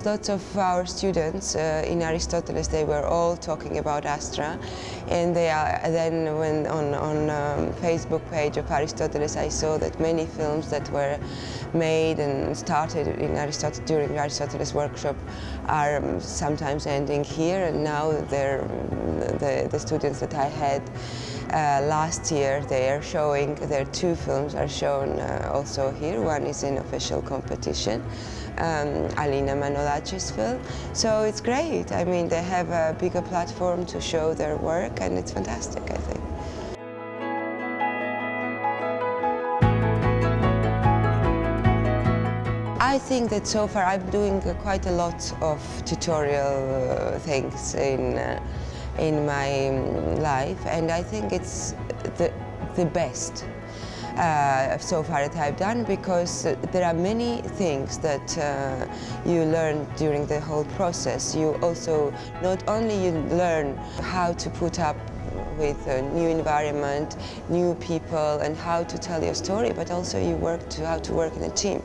lots of our students in Aristoteles, they were all talking about Astra, and then when on Facebook page of Aristoteles, I saw that many films that were made and started in during Aristoteles workshop are sometimes ending here, and now the students that I had last year, they are showing, their 2 films are shown also here. One is in official competition, Nana Djordjadze's film. So it's great. I mean, they have a bigger platform to show their work, and it's fantastic, I think. I think that so far I'm doing quite a lot of tutorial things in my life, and I think it's the best so far that I've done, because there are many things that you learn during the whole process. You also, not only you learn how to put up with a new environment, new people, and how to tell your story, but also you how to work in a team,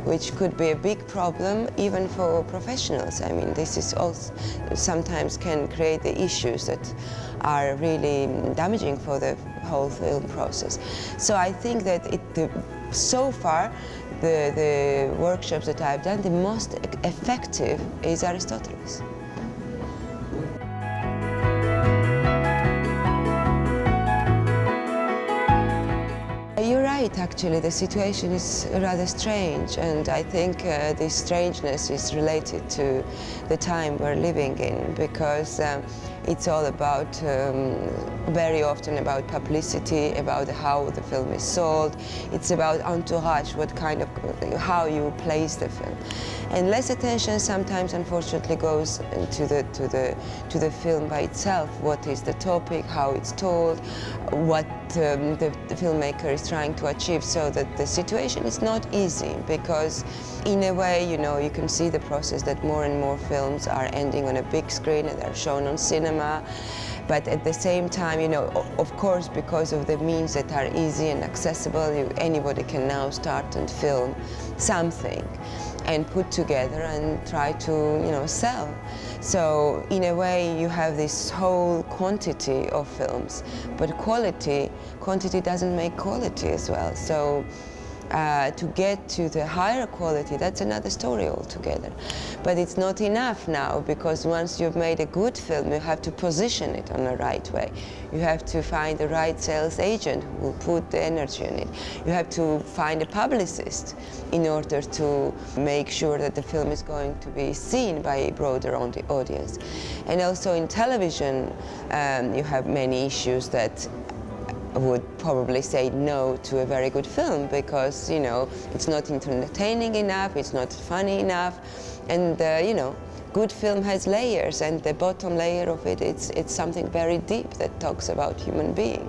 which could be a big problem even for professionals. I mean, this is also sometimes can create the issues that are really damaging for the whole film process. So I think that so far, the workshops that I've done, the most effective is Aristoteles. You're right, actually. The situation is rather strange, and I think this strangeness is related to the time we're living in, because it's all about, very often about publicity, about how the film is sold. It's about entourage, how you place the film. And less attention sometimes, unfortunately, goes to the film by itself. What is the topic, how it's told, what the filmmaker is trying to achieve. So that the situation is not easy, because in a way, you can see the process that more and more films are ending on a big screen and are shown on cinema. But at the same time, of course, because of the means that are easy and accessible, anybody can now start and film something and put together and try to, sell. So in a way, you have this whole quantity of films, but quantity doesn't make quality as well. So to get to the higher quality, that's another story altogether. But it's not enough now, because once you've made a good film, you have to position it on the right way. You have to find the right sales agent who will put the energy in it. You have to find a publicist in order to make sure that the film is going to be seen by a broader audience. And also in television, you have many issues that would probably say no to a very good film, because it's not entertaining enough, it's not funny enough, and good film has layers, and the bottom layer of it's something very deep that talks about human being.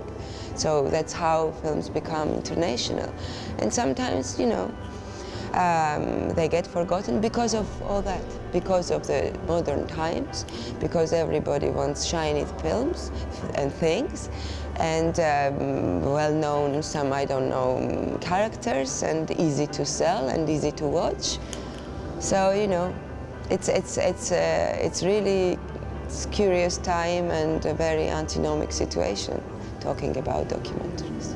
So that's how films become international, and sometimes they get forgotten because of all that, because of the modern times, because everybody wants shiny films and things, and well-known, some, I don't know, characters, and easy to sell and easy to watch. So, it's really curious time and a very antinomic situation talking about documentaries.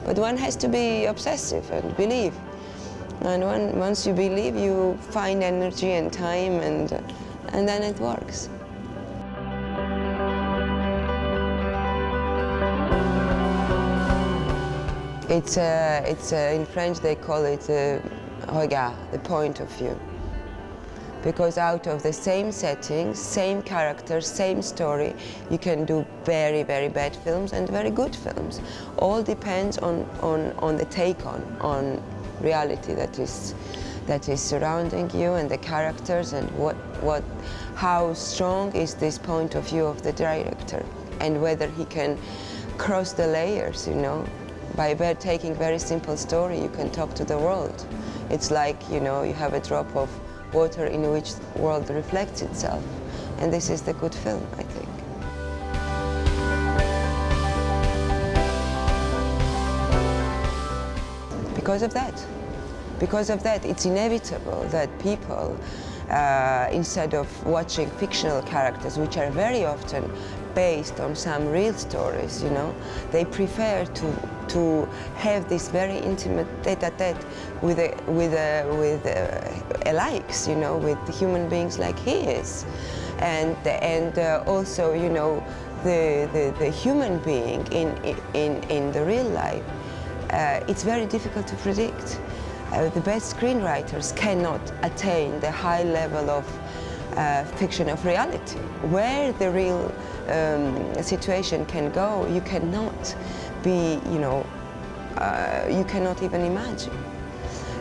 But one has to be obsessive and believe. And once you believe, you find energy and time, and then it works. It's in French they call it regard, the point of view. Because out of the same setting, same characters, same story, you can do very, very bad films and very good films. All depends on the take on reality that is surrounding you, and the characters, and how strong is this point of view of the director, and whether he can cross the layers, By taking very simple story, you can talk to the world. It's like, you have a drop of water in which the world reflects itself. And this is the good film, I think. Because of that, it's inevitable that people instead of watching fictional characters, which are very often based on some real stories, you know, they prefer to have this very intimate tete-a-tete with likes, you know, with human beings like he is, and also, you know, the human being in the real life. It's very difficult to predict. The best screenwriters cannot attain the high level of fiction of reality. Where the real situation can go, you cannot be, you know, you cannot even imagine.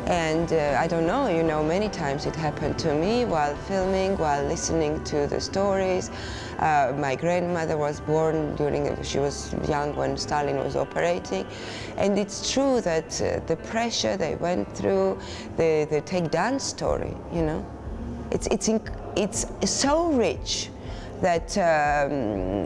And I don't know, you know, many times it happened to me while filming, while listening to the stories. My grandmother was born she was young when Stalin was operating. And it's true that the pressure they went through, the take dance story, you know, it's so rich that,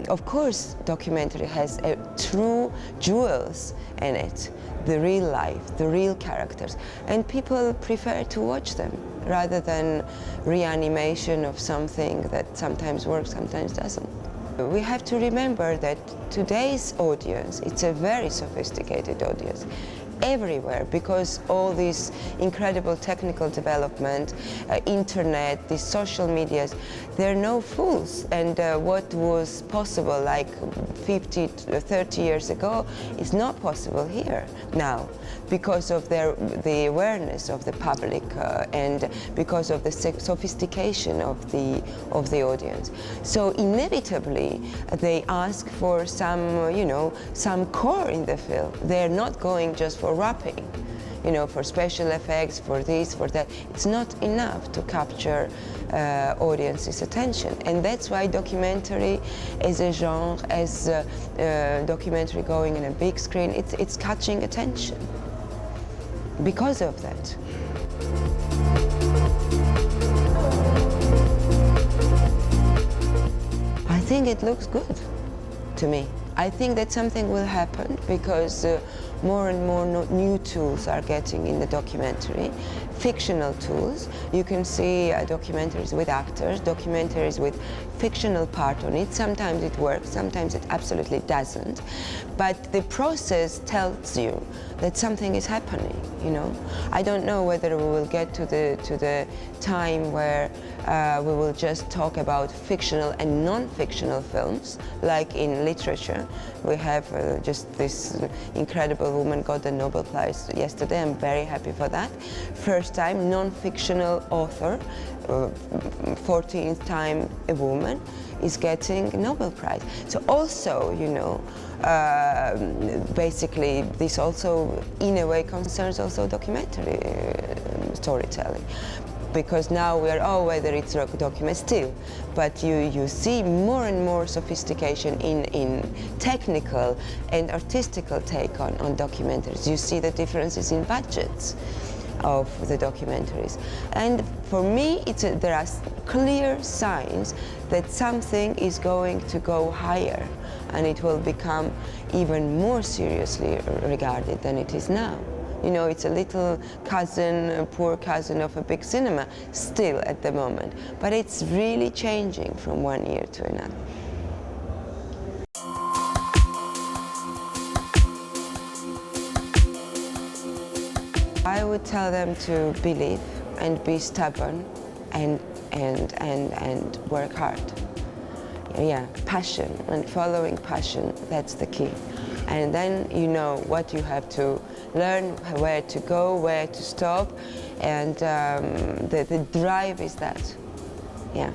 of course, documentary has true jewels in it, the real life, the real characters, and people prefer to watch them rather than reanimation of something that sometimes works, sometimes doesn't. We have to remember that today's audience, it's a very sophisticated audience everywhere, because all this incredible technical development, internet, these social medias, they're no fools. And what was possible like 50, 30 years ago is not possible here now, because of the awareness of the public and because of the sophistication of the audience. So inevitably they ask for some, you know, some core in the film. They're not going just for wrapping, you know, for special effects, for this, for that. It's not enough to capture audience's attention. And that's why documentary as a genre, as documentary going in a big screen, it's catching attention because of that. I think it looks good to me. I think that something will happen because more and more new tools are getting in the documentary, fictional tools. You can see documentaries with actors, documentaries with fictional part on it. Sometimes it works, sometimes it absolutely doesn't. But the process tells you that something is happening, you know. I don't know whether we will get to the time where we will just talk about fictional and non-fictional films, like in literature. We have just this incredible woman got the Nobel Prize yesterday. I'm very happy for that. First time non-fictional author, 14th time a woman, is getting a Nobel Prize. So also, you know, basically this also in a way concerns also documentary storytelling. Because now we are, whether it's a document still, but you see more and more sophistication in technical and artistical take on documentaries. You see the differences in budgets of the documentaries. And for me, there are clear signs that something is going to go higher and it will become even more seriously regarded than it is now. You know, it's a little cousin, a poor cousin of a big cinema still at the moment, but it's really changing from one year to another. I would tell them to believe and be stubborn and work hard. Yeah, passion and following passion, that's the key. And then you know what you have to learn, where to go, where to stop, and the drive is that, yeah.